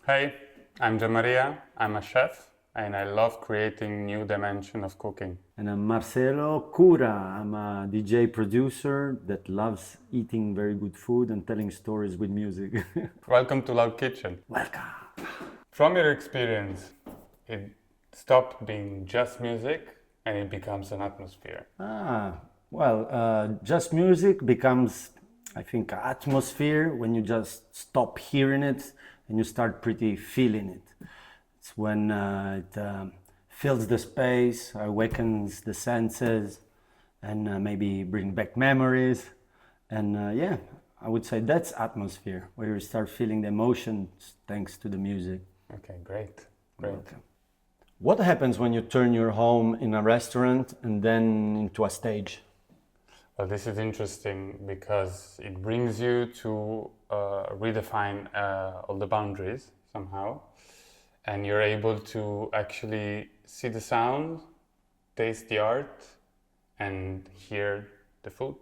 Hey, I'm Giamma. I'm a chef and I love creating new dimension of cooking. And I'm Marcelo, Cura. I'm a DJ producer that loves eating very good food and telling stories with music. Welcome to Loud Kitchen. Welcome. From your experience, it stopped being just music and it becomes an atmosphere. Just music becomes, I think, atmosphere when you just stop hearing it and you start pretty feeling it. It's when it fills the space, awakens the senses, and maybe bring back memories. And I would say that's atmosphere, where you start feeling the emotions thanks to the music. Okay, great. Great. Okay. What happens when you turn your home in a restaurant and then into a stage? Well, this is interesting because it brings you to redefine all the boundaries somehow. And you're able to actually see the sound, taste the art, and hear the food.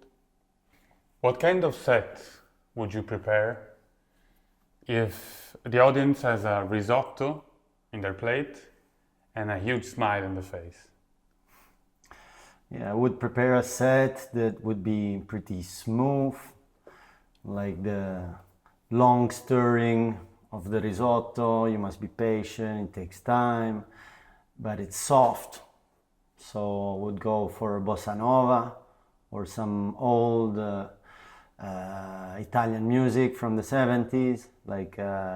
What kind of set would you prepare if the audience has a risotto in their plate and a huge smile in the face? Yeah, I would prepare a set that would be pretty smooth, like the long stirring of the risotto. You must be patient, it takes time, but it's soft. So I would go for bossa nova or some old Italian music from the 70s, like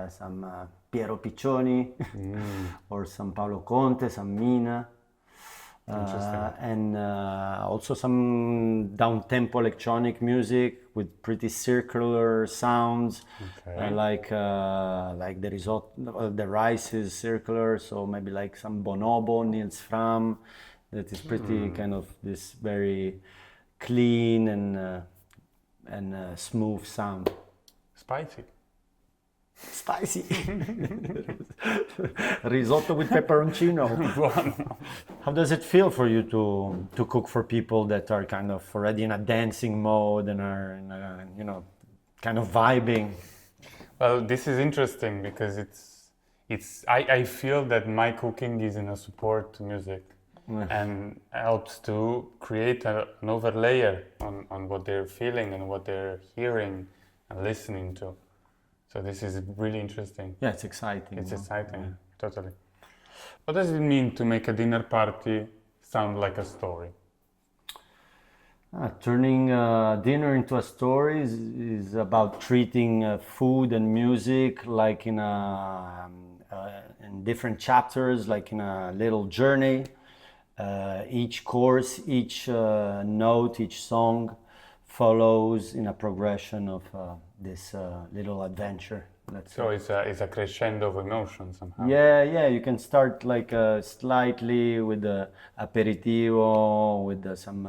some Piero Piccioni or some Paolo Conte, some Mina. And also some down-tempo electronic music with pretty circular sounds, like the risotto. The rice is circular, so maybe like some bonobo, Niels Fram, that is pretty kind of this very clean and smooth sound. Spicy. Spicy. Risotto with pepperoncino. How does it feel for you to cook for people that are kind of already in a dancing mode and are in a, kind of vibing? Well, this is interesting because I feel that my cooking is in a support to music and helps to create an overlayer on what they're feeling and what they're hearing and listening to. So this is really interesting. Yeah, it's exciting. It's exciting, totally. What does it mean to make a dinner party sound like a story? Turning dinner into a story is about treating food and music like in different chapters, like in a little journey. Each course, each note, each song follows in a progression of this little adventure. So it's a crescendo of emotion somehow. Yeah, you can start like slightly with the aperitivo, with some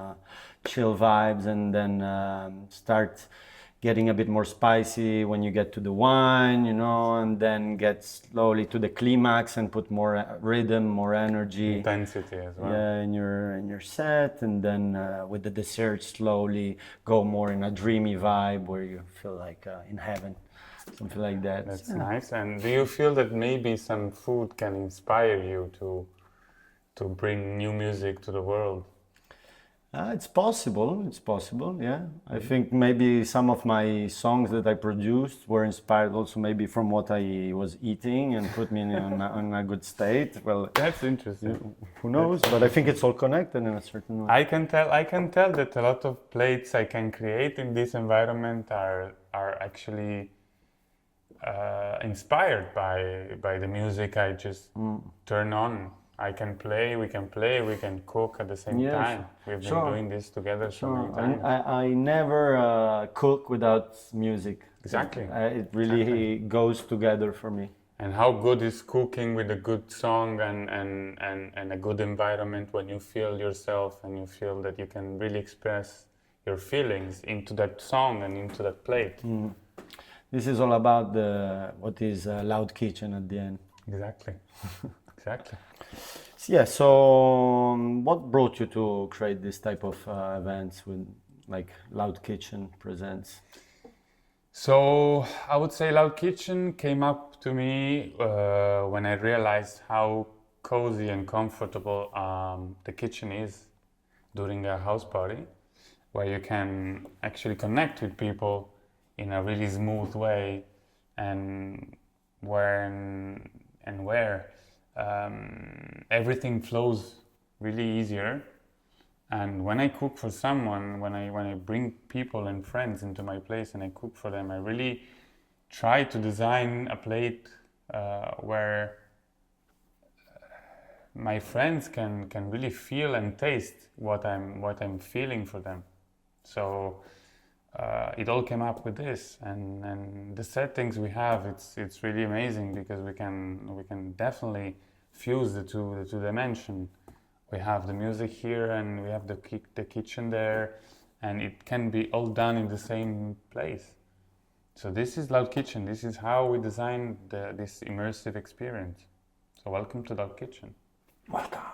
chill vibes, and then start getting a bit more spicy when you get to the wine, and then get slowly to the climax and put more rhythm, more energy, intensity as well. Yeah, in your set, and then with the dessert slowly go more in a dreamy vibe where you feel like in heaven, something like that. That's nice. And do you feel that maybe some food can inspire you to bring new music to the world? It's possible, yeah. I think maybe some of my songs that I produced were inspired also maybe from what I was eating and put me in a good state. Well, that's interesting. Who knows? But I think it's all connected in a certain way. I can tell that a lot of plates I can create in this environment are actually inspired by the music I just turn on. We can cook at the same time. We've been doing this together so many times. I never cook without music. Exactly. It really goes together for me. And how good is cooking with a good song and a good environment when you feel yourself and you feel that you can really express your feelings into that song and into that plate. This is all about what is Loud Kitchen at the end. Exactly. Exactly. Yeah, so what brought you to create this type of events with like Loud Kitchen presents? So I would say Loud Kitchen came up to me when I realized how cozy and comfortable the kitchen is during a house party, where you can actually connect with people in a really smooth way, and when and where everything flows really easier. And when I cook for someone, when I bring people and friends into my place and I cook for them, I really try to design a plate where my friends can really feel and taste what I'm feeling for them. So it all came up with this, and the settings we have, it's really amazing because we can definitely fuse the two dimension. We have the music here and we have the kitchen there, and it can be all done in the same place. So this is Loud Kitchen. This is how we design this immersive experience. So welcome to Loud Kitchen. Welcome.